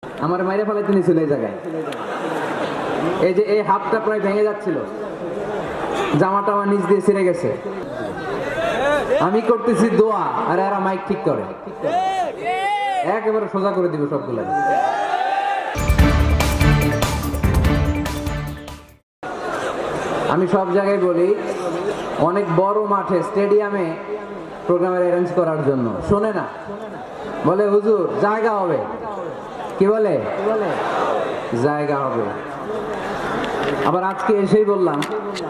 আমার মাইরে ফেলাইতে নিছিল এই জায়গায়। এই যে এই হাতটা প্রায় ভেঙে যাচ্ছিল, জামাটা আমার নিচ দিয়ে ছিঁড়ে গেছে। আমি করতেছি দোয়া আর এরা মাইক ঠিক করে, একেবারে সোজা করে দিব সবগুলো। আমি সব জায়গায় বলি, অনেক বড় মাঠে স্টেডিয়ামে প্রোগ্রামের অ্যারেঞ্জ করার জন্য শোনে না, বলে হুজুর জায়গা হবে। কি বলে? জায়গা হবে। আবার আজকে এসেই বললাম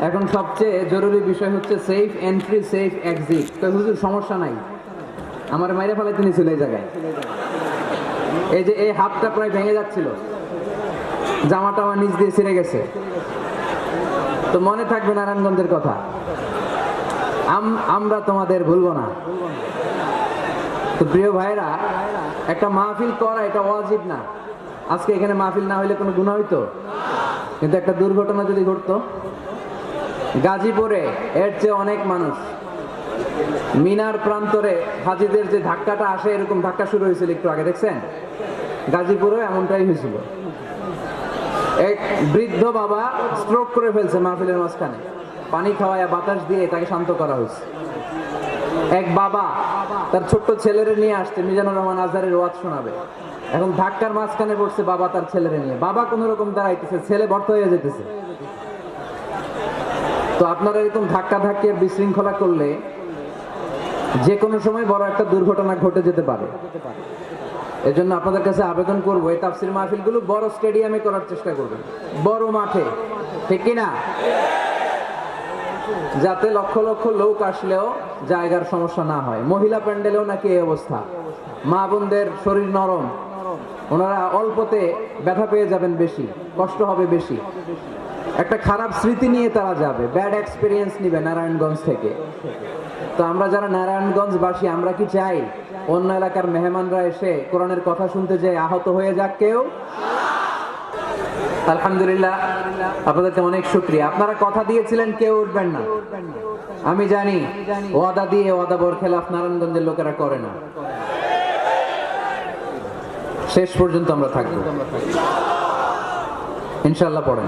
এখন সবচেয়ে জরুরি বিষয় হচ্ছে সেফ এন্ট্রি সেফ এক্সিট। তো হুজুর সমস্যা নাই, আমার মাইরে ফেলাইতে নিছিল এই জায়গায়। এই যে এই হাতটা প্রায় ভেঙে যাচ্ছিল, জামাটা আমার নিচ দিয়ে ছিঁড়ে গেছে। তো মনে থাকবে নারায়ণগঞ্জের কথা, আমরা তোমাদের ভুলবো না। তো প্রিয় ভাইরা, একটা মাহফিল করা এটা ওয়াজিব না। আজকে এখানে মাহফিল না হইলে কোনো গুনাহ হইতো? কিন্তু একটা দুর্ঘটনা যদি ঘটতো গাজীপুরে, এর চেয়ে অনেক মানুষ মিনার প্রান্তরে হাজীদের যে ধাক্কাটা আসে, এরকম ধাক্কা শুরু হয়েছিল একটু আগে, দেখছেন? গাজীপুরে এমনটাই হয়েছিল। এক বৃদ্ধ বাবা স্ট্রোক করে ফেলছে মাহফিলের মাঝখানে, পানি খাওয়ায় বাতাস দিয়ে তাকে শান্ত করা হয়েছে। এক বাবা তার ছোট্ট ছেলেরে নিয়ে আসছে মিজানুর রহমান আজহারের ওয়াজ শোনাবে, এখন ধাক্কার মাঝখানে পড়ছে বাবা তার ছেলেরে নিয়ে। বাবা কোন রকম দাঁড়াইতেছে, ছেলে ভর্ত হয়ে যেতেছে। তো আপনারা এরকম ধাক্কা ধাক্কি বিশৃঙ্খলা করলে যে কোনো সময় বড় একটা দুর্ঘটনা ঘটে যেতে পারে। এজন্য আপনাদের কাছে আবেদন করবো, এই তাফসির মাহফিলগুলো বড় স্টেডিয়ামে করার চেষ্টা করবেন, বড় মাঠে, ঠিক কিনা? যাতে লক্ষ লক্ষ লোক আসলেও জায়গার সমস্যা না হয়। মহিলা প্যান্ডেলেও নাকি এই অবস্থা, মা বোনদের শরীর নরম, ওনারা অল্পতে ব্যথা পেয়ে যাবেন বেশি, কষ্ট হবে বেশি, একটা খারাপ স্মৃতি নিয়ে তারা যাবে, ব্যাড এক্সপিরিয়েন্স নিবে নারায়ণগঞ্জ থেকে। তো আমরা যারা নারায়ণগঞ্জবাসী, আমরা কি চাই অন্য এলাকার মেহমানরা এসে কোরআনের কথা শুনতে যেয়ে আহত হয়ে যাক কেউ? আলহামদুলিল্লাহ, আপনাদেরকে অনেক শুকরিয়া। আপনারা কথা দিয়েছিলেন কেউ উঠবেন না। আমি জানি ওয়াদা দিয়ে ওয়াদা বরখেলাফ নারায়ণগঞ্জের লোকেরা করে না। শেষ পর্যন্ত আমরা থাকবো ইনশাআল্লাহ। পড়েন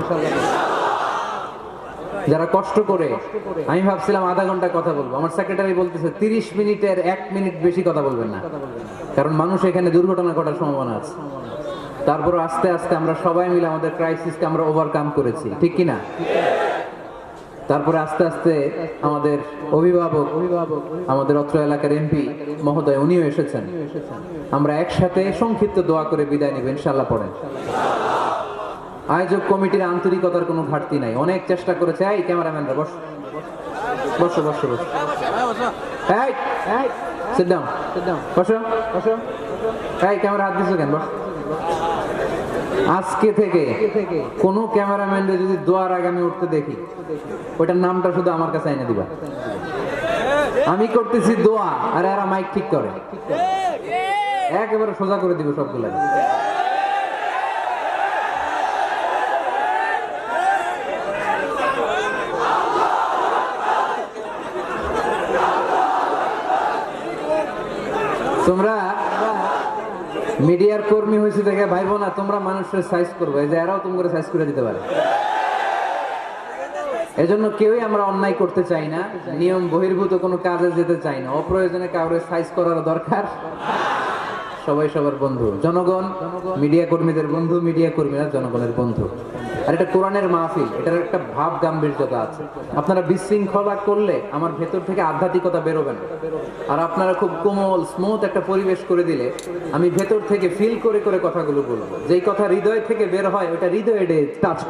যারা কষ্ট করে, আমি ভাবছিলাম আধা ঘন্টা কথা বলবো, আমার সেক্রেটারি বলতেছে 30 মিনিটের 1 মিনিট বেশি কথা বলবেন না, কারণ মানুষ এখানে দুর্ঘটনা ঘটার সম্ভাবনা আছে। তারপর আস্তে আস্তে আমরা সবাই মিলে আমাদের ক্রাইসিসকে আমরা ওভারকাম করেছি, ঠিক কিনা? তারপরে আস্তে আস্তে আমাদের অভিভাবক, আমাদের অত্র এলাকার এমপি মহোদয়, উনিও এসেছেন। আমরা একসাথে সংক্ষিপ্ত দোয়া করে বিদায় নিব ইনশাআল্লাহ। পড়েন। আয়োজক কমিটির আন্তরিকতার কোনো ঘাটতি নাই, অনেক চেষ্টা করেছে। এই ক্যামেরাম্যানরা বসো বসো বসো বসো, এই এই সিট ডাউন বসো বসো, এই ক্যামেরা হাত দিছো কেন? বস। আজকে থেকে কোন ক্যামেরাম্যানদের যদি দোয়ার আগে আমি উঠতে দেখি, ওইটার নামটা শুধু আমার কাছে এনে দিবা। আমি করতেছি দোয়া আর এরা মাইক ঠিক করে, একেবারে সোজা করে দিব সবগুলো। তোমরা মিডিয়ার কর্মী হয়েছে দেখে ভাইবো না তোমরা মানুষের সাইজ করবে, যে এরাও তোমরা সাইজ করে দিতে পারে। এজন্য কেউই আমরা অন্যায় করতে চাই না, নিয়ম বহির্ভূত কোনো কাজে যেতে চাই না, অপ্রয়োজনে কাউরে সাইজ করার দরকার। সবাই সবার বন্ধু, জনগণ মিডিয়া কর্মীদের বন্ধু, মিডিয়া কর্মীরা জনগণের বন্ধু। আর এটা কোরআনের মাহফিল, এটার একটা ভাব গাম্ভীর্যতা আছে। আপনারা বিশৃঙ্খলা করলে আমার ভেতর থেকে আধ্যাত্মিকতা বেরোবে না। আর আপনারা খুব কোমল স্মুথ একটা পরিবেশ করে দিলে আমি ভেতর থেকে ফিল করে করে কথাগুলো বলবো। যেই কথা হৃদয় থেকে বের হয় ওটা হৃদয়ে টাচ করে।